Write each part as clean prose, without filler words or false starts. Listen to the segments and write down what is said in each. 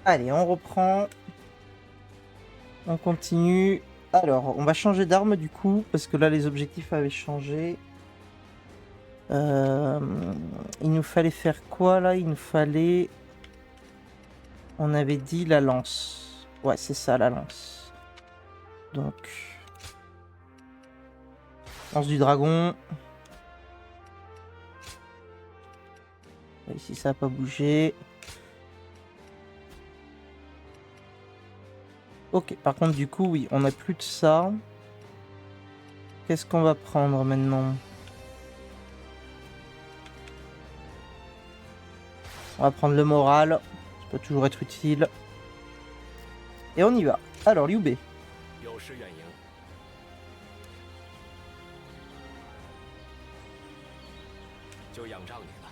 Allez, on reprend. On continue. Alors, on va changer d'arme du coup, parce que là, les objectifs avaient changé. Il nous fallait faire quoi là? Il nous fallait... On avait dit la lance. Ouais, c'est ça, la lance. Donc... Lance du dragon. Ici, ça n'a pas bougé. Ok, par contre, du coup, oui, on n'a plus de ça. Qu'est-ce qu'on va prendre maintenant? On va prendre le moral. Ça peut toujours être utile. Et on y va. Alors, Liu Bei. 有失远迎，就仰仗你了。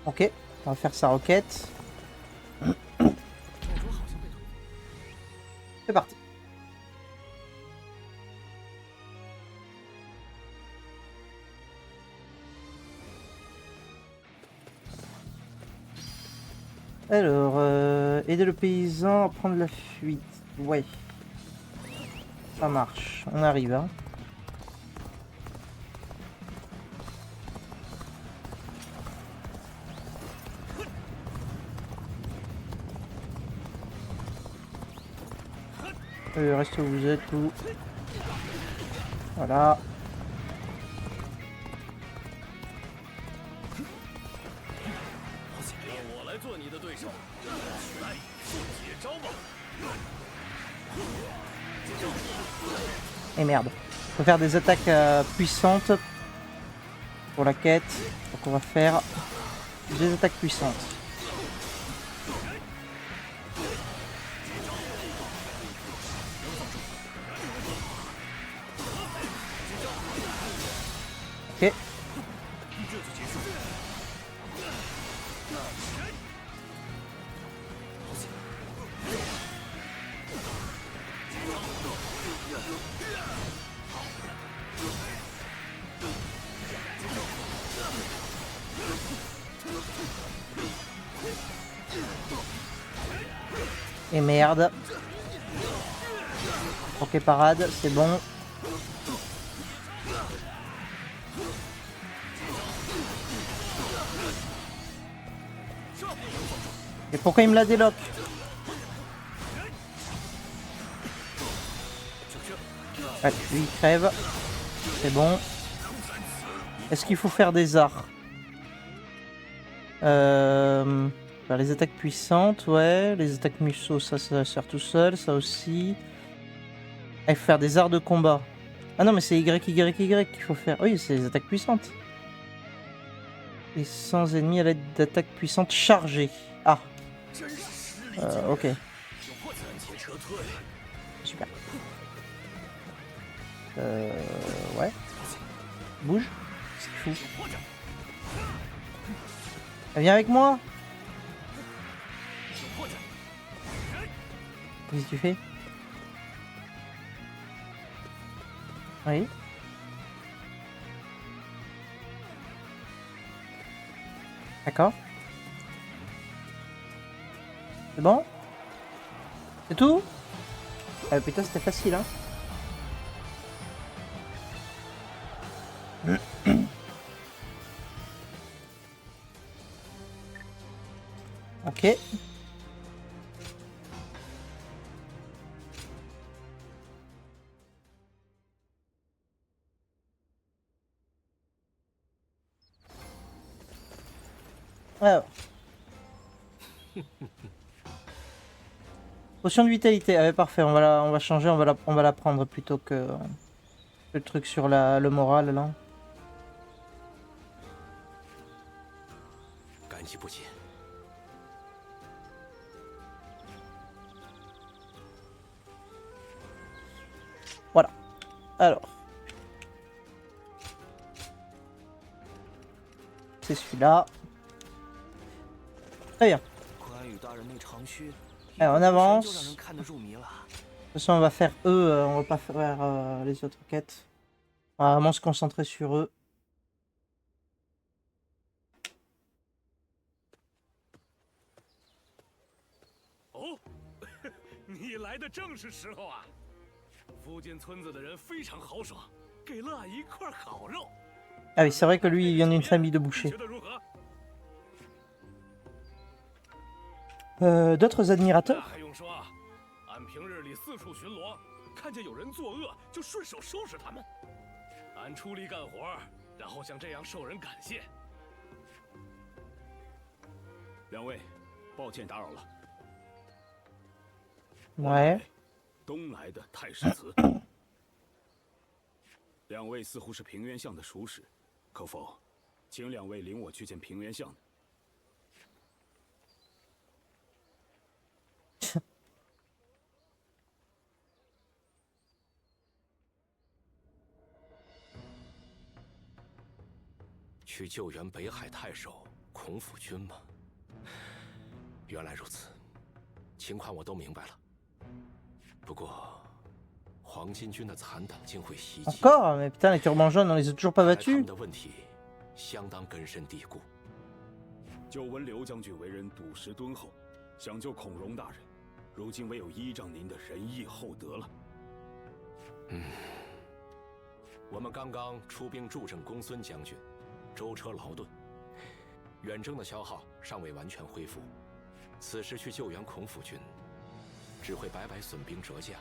Ok, on va faire sa requête. 众主好像被突。 C'est parti. Alors, aider le paysan à prendre la fuite. Ouais. Ça marche. On arrive, hein. Restez où vous êtes, vous. Voilà. 让我来做你的对手，来，速解招吧！ Et merde. Faut faire des attaques puissantes pour la quête. Donc on va faire des attaques puissantes. Ok. Et merde. Ok, parade, c'est bon. Et pourquoi il me la déloque? Ouais, lui il crève. C'est bon. Est-ce qu'il faut faire des arts? Faire les attaques puissantes, ouais. Les attaques museaux, ça sert tout seul. Ça aussi. Ah, il faut faire des arts de combat. Ah non, mais c'est Y qu'il faut faire. Oui, c'est les attaques puissantes. Et sans ennemis à l'aide d'attaques puissantes chargées. Ah. Ok. Super. Ouais. Bouge. C'est fou. Viens avec moi. Qu'est-ce que tu fais? Oui. D'accord. C'est bon? C'est tout? Ah putain, c'était facile, hein. Ok. Alors. Potion de vitalité. Ah ouais, parfait. On va changer. On va la prendre plutôt que le truc sur le moral là. 感激不尽。 Voilà. Alors. C'est celui-là. Très bien. Alors on avance. De toute façon on va faire eux, on va pas faire les autres quêtes. On va vraiment se concentrer sur eux. 来的正是时候啊！附近村子的人非常豪爽，给了俺一块烤肉。 Ah oui, c'est vrai que lui, il vient d'une famille de 你 bouchers. 觉得如何？ D'autres 那 admirateurs? 还用说啊！俺平日里四处巡逻，看见有人作恶，就顺手收拾他们。俺出力干活，然后像这样受人感谢。两位，抱歉打扰了。 Ouais. 东来的太史慈。两位似乎是平原巷的熟识，可否请两位领我去见平原巷？去救援北海太守孔府君吗？原来如此，情况我都明白了。不过，黄巾军的残党竟会袭击。 Encore? Mais putain, les turbans jaunes, on les a toujours pas 他 battus. 们的问题相当根深蒂固。久闻刘将军为人笃实敦厚，想救孔融大人，如今唯有依仗您的仁义厚德了。我们刚刚出兵助阵公孙将军，舟车劳顿，远征的消耗尚未完全恢复。此时去救援孔府军，只会白白损兵折将。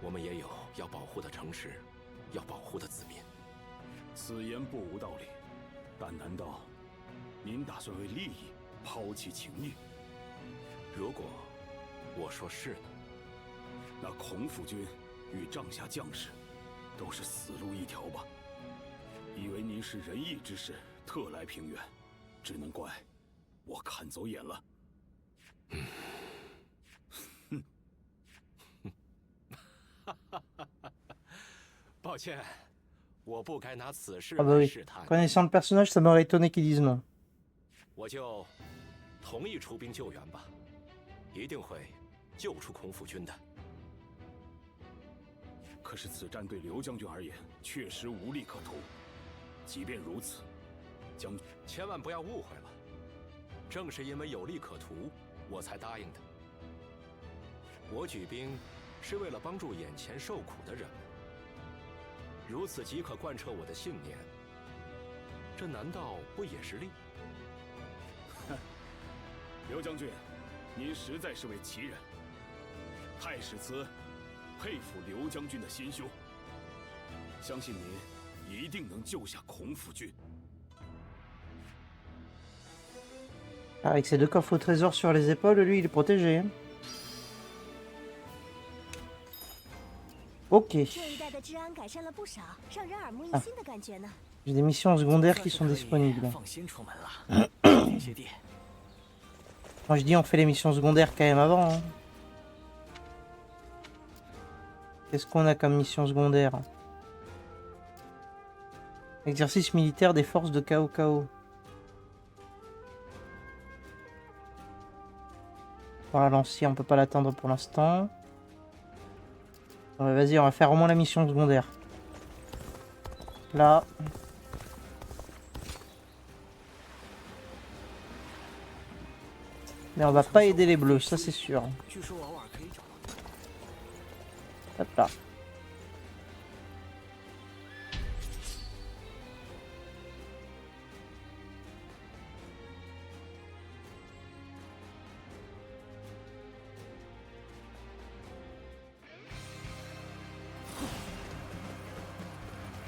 我们也有要保护的城池，要保护的子民。此言不无道理，但难道您打算为利益抛弃情义？如果我说是呢？那孔府军与帐下将士都是死路一条吧？以为您是仁义之士，特来平原，只能怪我看走眼了。抱歉，我不该拿此事 Ah bah 来 oui. 试探。 Connaissant le personnage, ça m'aurait étonné qu'ils disent non. 我就同意出兵救援吧，一定会救出孔府军的。可是此战对刘将军而言确实无利可图。即便如此，将军千万不要误会了，正是因为有利可图，我才答应的。我举兵是为了帮助眼前受苦的人们，如此即可贯彻我的信念，这难道不也是利？刘将军，您实在是位奇人。太史慈佩服刘将军的心胸，相信您一定能救下孔府军。 Avec ses 2 coffres au trésor sur les épaules, lui, il est protégé. Hein. Ok. 这一带的治安改善了不少，让人耳目一新的感觉呢。 J'ai des missions secondaires qui sont disponibles. 放心出门了，谢天谢地。 Quand je dis on fait les missions secondaires quand même avant. Hein. Qu'est-ce qu'on a comme mission secondaire? Exercice militaire des forces de KO. Voilà, lancier, on peut pas l'atteindre pour l'instant. Ouais, vas-y, on va faire au moins la mission secondaire. Là. Mais on va pas aider les bleus, ça c'est sûr. 据说偶尔可以找到。 Hop là.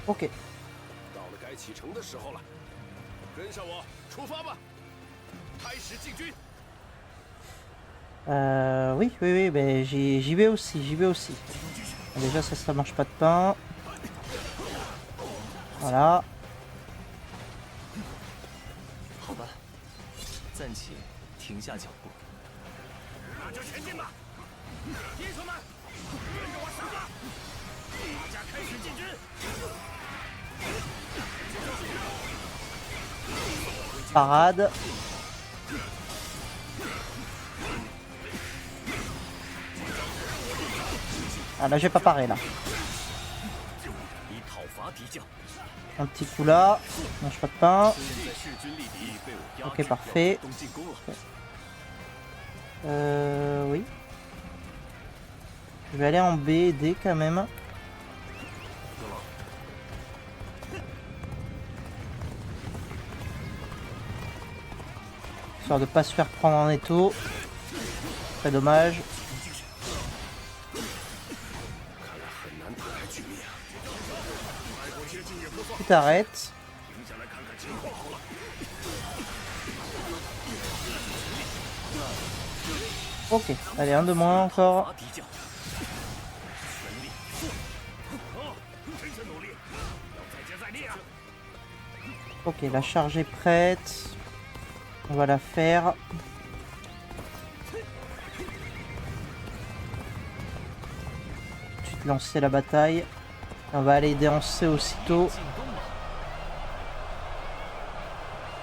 Ok. 到了该启程的时候了，跟上我，出发吧！开始进军。 Oui, ben j'y vais aussi. Déjà ça mange pas de pain. Voilà. 好吧，暂且停下脚步。那就前进吧，英雄们，跟着我出发！大家开始进军。 Parade. Ah là j'ai pas paré là. 以讨伐敌将， Un petit coup là. Mange pas de pain. 现在势均力敌，被我压 Ok 制，要 parfait. 发动进攻了。 Oui. Je vais aller en B et D quand même. Histoire de pas se faire prendre en étau. Très dommage. 看来很难打开局面啊。 Tu t'arrêtes. Ok, allez, un de moins encore. 伐敌将，全力，真是努力，要再接再厉啊！ Ok, la charge est prête. On va la faire. Tout de suite lancer la bataille. On va aller aider en C aussitôt. 进攻吧，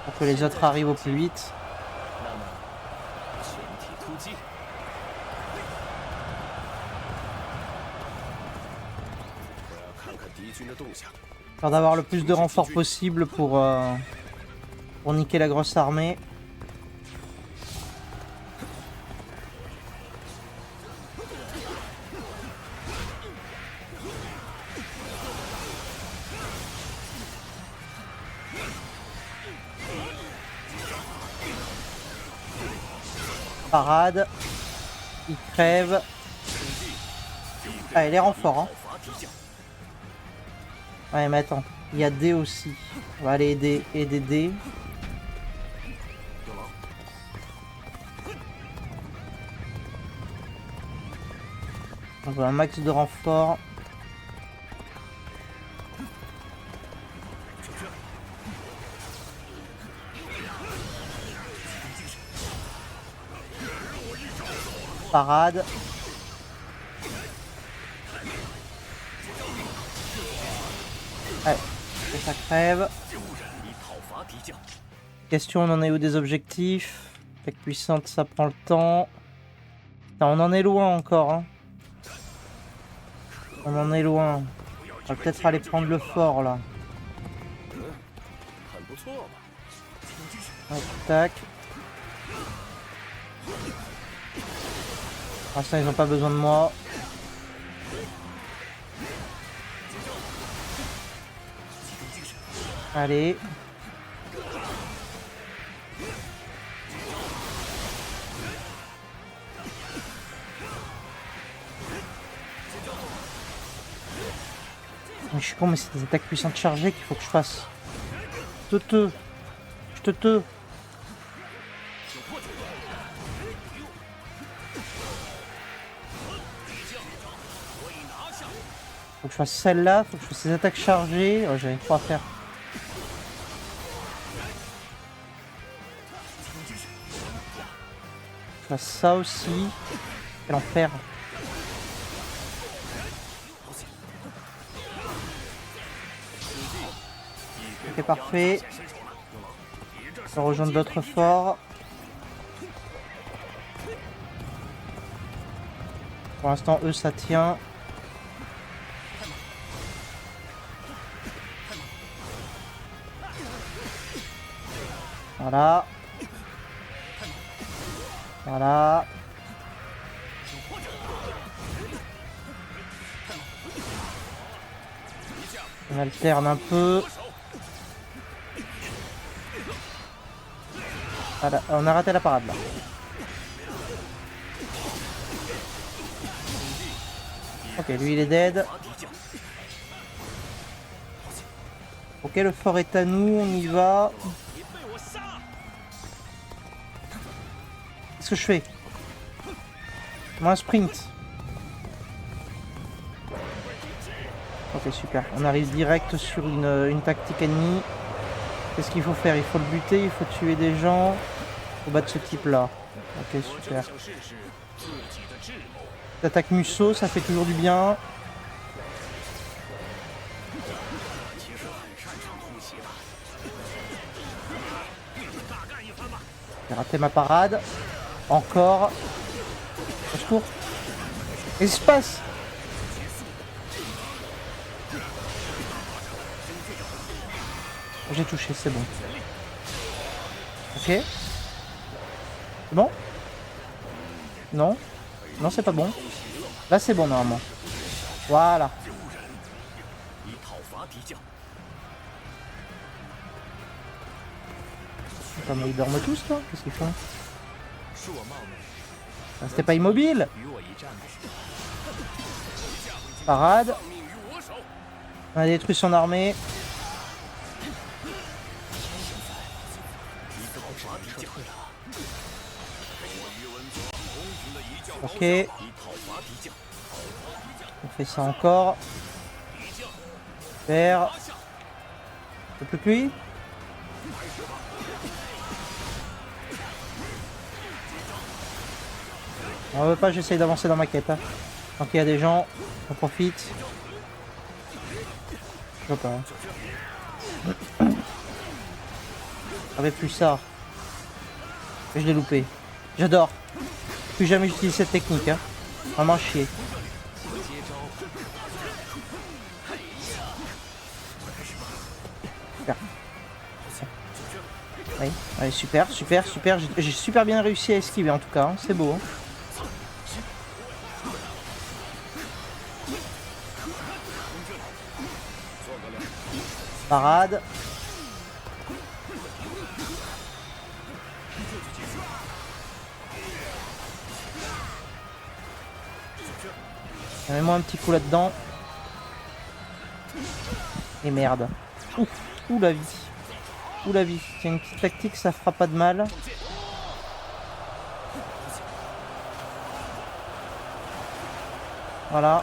Pour que les autres arrivent au plus vite. 那么全体突击， 我要看看敌军的动向。 Histoire d'avoir le plus de renforts possible pour niquer la grosse armée. Parade. Il crève. Allez, les renforts. Hein. 讨伐敌将， Ouais, mais attends. Il y a D aussi. On va aller aider D. 有劳。 On veut un max de renforts. Parade. Allez, que ça crève. 以讨伐敌将， Question, on en est où des objectifs? Attaque puissante, ça prend le temps. Putain, on en est loin encore. Hein. On en est loin. On va peut-être aller prendre le fort là. 很不错嘛。 Hop, tac. Pour l'instant, ils n'ont pas besoin de moi. Allez. Mais je suis con, mais c'est des attaques puissantes chargées qu'il faut que je fasse. Je te. Faut que je fasse celle-là, faut que je fasse ces attaques chargées. Oh, j'avais trop à faire. Je fasse ça aussi. Quel enfer. Ok, parfait. Je vais rejoindre d'autres forts. Pour l'instant, eux, ça tient. Voilà. Voilà. On alterne un peu. Voilà, on a raté la parade là. Ok, lui il est dead. Ok, le fort est à nous, on y va. Qu'est-ce que je fais? Moi un sprint. Ok, super. On arrive direct sur une tactique ennemie. Qu'est-ce qu'il faut faire? Il faut le buter, il faut tuer des gens. Il faut battre ce type là. Ok, super. L'attaque Musso, ça fait toujours du bien. J'ai raté ma parade. Encore. Au secours. Qu'est-ce qui se passe? J'ai touché, c'est bon. Ok. C'est bon? Non? Non, c'est pas bon. Là c'est bon normalement. Voilà. 以讨伐敌将。 Attends, mais ils dorment tous là? Qu'est-ce qu'ils font? 恕我冒昧， Ah, c'était pas immobile. 与我一战吧。 Parade. 命于我手。 On a détruit son armée. 一个不是撤退了。 Ok. 以讨伐敌将。 On fait ça encore. Super. Y'a plus que lui? On veut pas, j'essaye d'avancer dans ma quête. Hein. Tant qu'il y a des gens, on profite. Je veux pas. Hein. J'avais plus ça. Et je l'ai loupé. J'adore. Plus jamais j'utilise cette technique. Hein. Vraiment chier. 接招。 Oui, allez, super, super, super. J'ai super bien réussi à esquiver en tout cas. Hein. C'est beau. Hein. Parade. Mets-moi un petit coup là-dedans. Et merde. Ouh la vie. Ouh la vie. C'est une petite tactique, ça fera pas de mal. Voilà.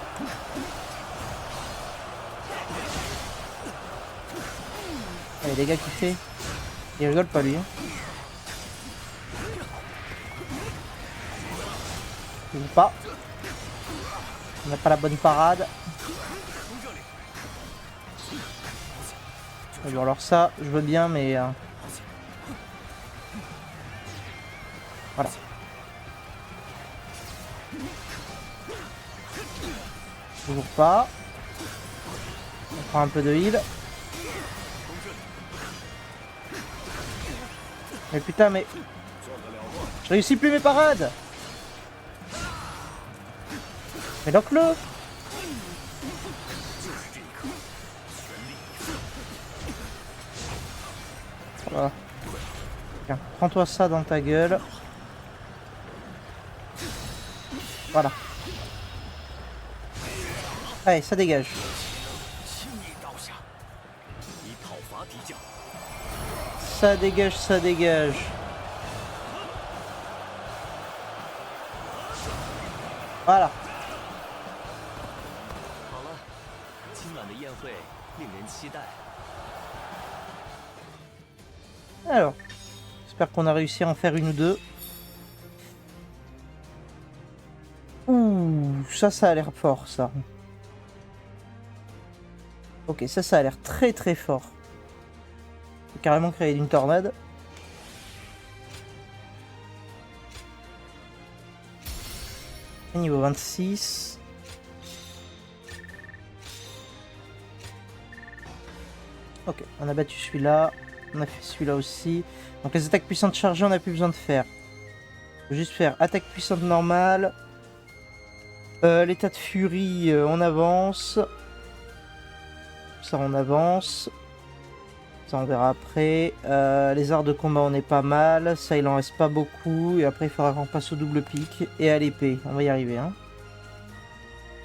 Allez, les gars qui fait. Il rigole pas lui. Hein. Ou pas. On n'a pas la bonne parade. Bon, alors ça, je veux bien, mais... Voilà. Toujours pas. On prend un peu de heal. Mais putain, mais... Je réussis plus mes parades. Mais lock-le. Voilà. Tiens, prends-toi ça dans ta gueule. Voilà. Allez, ça dégage. 轻易刀下，以讨伐敌将。 Ça dégage, ça dégage. Voilà. 好了，今晚的宴会令人期待。 Alors, j'espère qu'on a réussi à en faire une ou deux. Ouh, ça a l'air fort, ça. Ok, ça a l'air très très fort. Faut carrément créer une tornade. Niveau 26. Ok, on a battu celui-là. On a fait celui-là aussi. Donc les attaques puissantes chargées, on n'a plus besoin de faire. Faut juste faire attaque puissante normale. L'état de furie, on avance. Ça, on avance. Ça, on verra après. Les arts de combat, on est pas mal. Ça, il en reste pas beaucoup. Et après, il faudra qu'on passe au double pic et à l'épée. On va y arriver. Hein.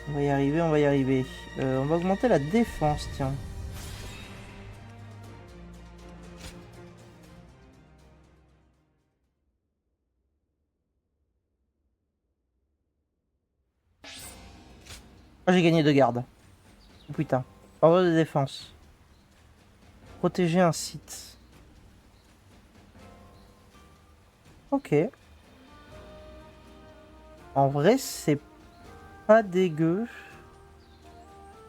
On va y arriver, on va y arriver. On va augmenter la défense, tiens. Ah, j'ai gagné 2 gardes. Oh putain. Ordre de défense. Protéger un site. Ok. En vrai, c'est pas dégueu.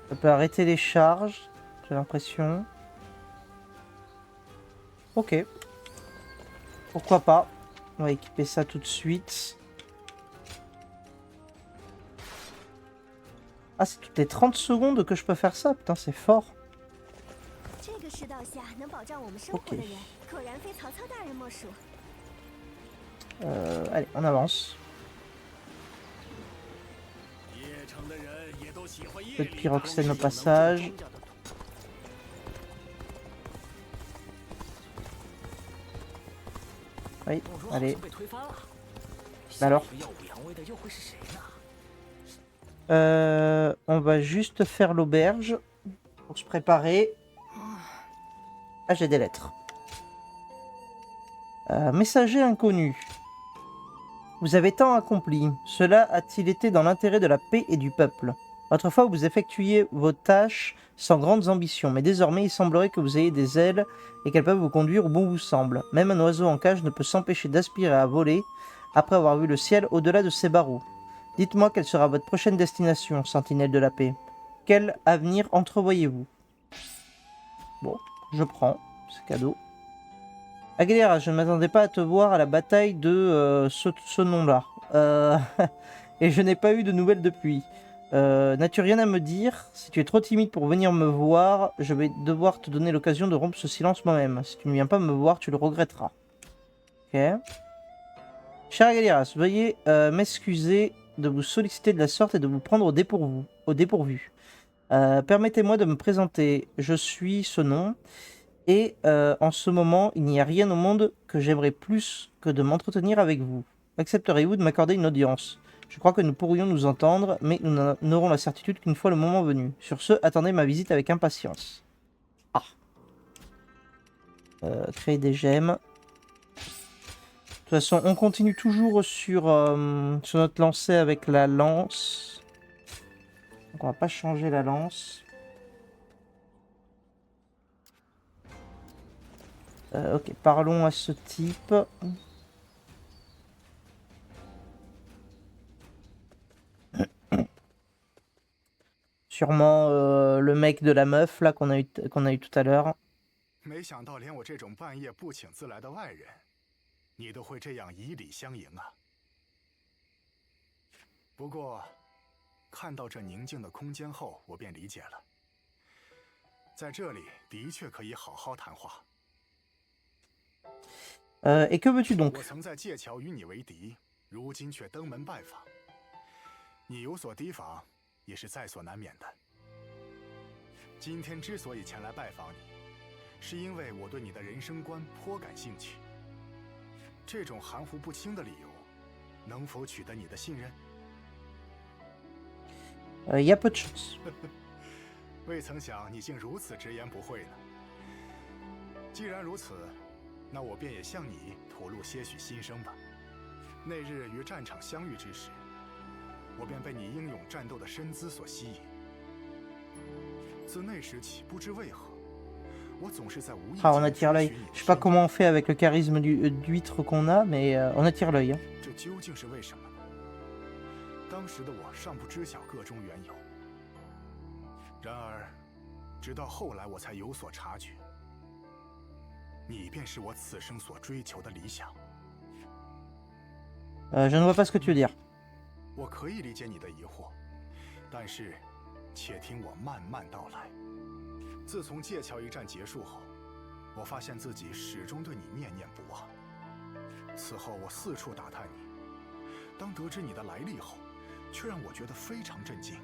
Ça peut arrêter les charges, j'ai l'impression. Ok. Pourquoi pas. On va équiper ça tout de suite. Ah, c'est toutes les 30 secondes que je peux faire ça. Putain, c'est fort. Ok. Allez, on avance. Peu de pyroxène au passage. Oui, allez. Bah alors. On va juste faire l'auberge pour se préparer. Ah, j'ai des lettres. Messager inconnu. Vous avez tant accompli. Cela a-t-il été dans l'intérêt de la paix et du peuple? Autrefois, vous effectuiez vos tâches sans grandes ambitions, mais désormais, il semblerait que vous ayez des ailes et qu'elles peuvent vous conduire où bon vous semble. Même un oiseau en cage ne peut s'empêcher d'aspirer à voler après avoir vu le ciel au-delà de ses barreaux. Dites-moi quelle sera votre prochaine destination, sentinelle de la paix. Quel avenir entrevoyez-vous? Bon, je prends, c'est cadeau. Aguilera, je ne m'attendais pas à te voir à la bataille de ce nom-là. Et je n'ai pas eu de nouvelles depuis. N'as-tu rien à me dire? Si tu es trop timide pour venir me voir, je vais devoir te donner l'occasion de rompre ce silence moi-même. Si tu ne viens pas me voir, tu le regretteras. Ok. Cher Aguilera, veuillez m'excuser de vous solliciter de la sorte et de vous prendre au dépourvu. Permettez-moi de me présenter. Je suis ce nom. Et en ce moment, il n'y a rien au monde que j'aimerais plus que de m'entretenir avec vous. Accepterez-vous de m'accorder une audience? Je crois que nous pourrions nous entendre, mais nous n'aurons la certitude qu'une fois le moment venu. Sur ce, attendez ma visite avec impatience. Ah. Créer des gemmes. De toute façon, on continue toujours sur notre lancée avec la lance. Donc on va pas changer la lance. Ok, parlons à ce type. Sûrement le mec de la meuf là qu'on a eu tout à l'heure. 没想到连我这种半夜不请自来的外人，你都会这样以礼相迎啊。不过，看到这宁静的空间后，我便理解了，在这里的确可以好好谈话。Et que veux-tu donc? 我曾在界桥与你为敌，如今却登门拜访，你有所提防，也是在所难免的。今天之所以前来拜访你，是因为我对你的人生观颇感兴趣。这种含糊不清的理由，能否取得你的信任？ y a peu de chance. 未曾想你竟如此直言不讳呢。既然如此，那我便也向你吐露些许心声吧。那日于战场相遇之时，我便被你英勇战斗的身姿所吸引。自那时起，不知为何，我总是在无意 Ah, on attire l'œil. Je sais pas comment on fait avec le charisme d'huître qu'on a, mais on attire l'œil. 这究竟是为什么呢？当时的我尚不知晓个中缘由。然而，直到后来我才有所察觉，你便是我此生所追求的理想。Je ne vois pas ce que tu veux dire. 我可以理解你的疑惑，但是，且听我慢慢道来。自从界桥一战结束后，我发现自己始终对你念念不忘。此后我四处打探你，当得知你的来历后，却让我觉得非常震惊。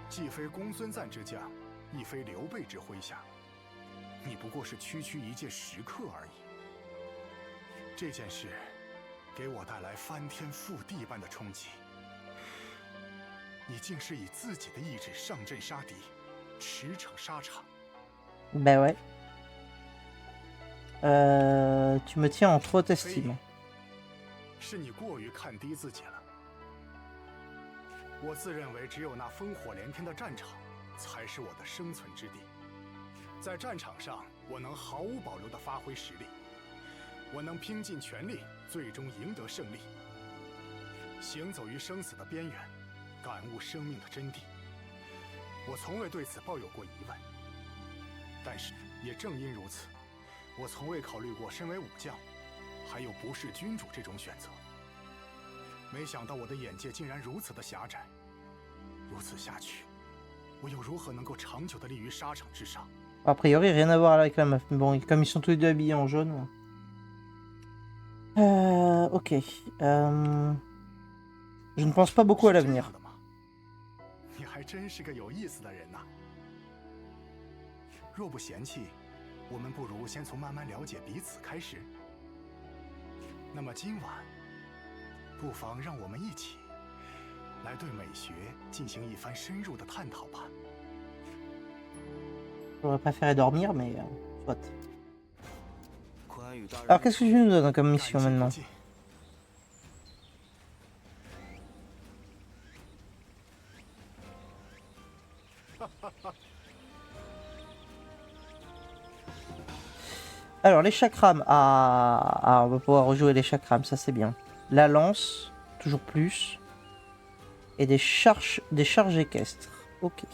既非公孙瓒之将，亦非刘备之麾下，你不过是区区一介食客而已。这件事给我带来翻天覆地般的冲击。你竟是以自己的意志上阵杀敌，驰骋沙场。Ben ouais. Tu me tiens en trop d'estime. 是你过于看低自己了。我自认为只有那烽火连天的战场，才是我的生存之地。在战场上，我能毫无保留地发挥实力，我能拼尽全力，最终赢得胜利。行走于生死的边缘，感悟生命的真谛。我从未对此抱有过疑问。但是，也正因如此，我从未考虑过身为武将，还有不是君主这种选择。没想到我的眼界竟然如此的狭窄，如此下去，我又如何能够长久地立于沙场之上？ A priori, rien à voir avec la meuf. Mais bon, comme ils sont tous les deux habillés en jaune. Ok. Je ne pense pas beaucoup à l'avenir. 真是个有意思的人呐。若不嫌弃，我们不如先从慢慢了解彼此开始。那么今晚，不妨让我们一起来对美学进行一番深入的探讨吧。J'aurais préféré dormir, mais soit. 坤安与大人 Alors, qu'est-ce que tu nous donnes comme mission 感激不 maintenant? 尽 Alors, les chakrams. Ah, on va pouvoir rejouer les chakrams, ça c'est bien. La lance, toujours plus. Et des charges équestres. Ok.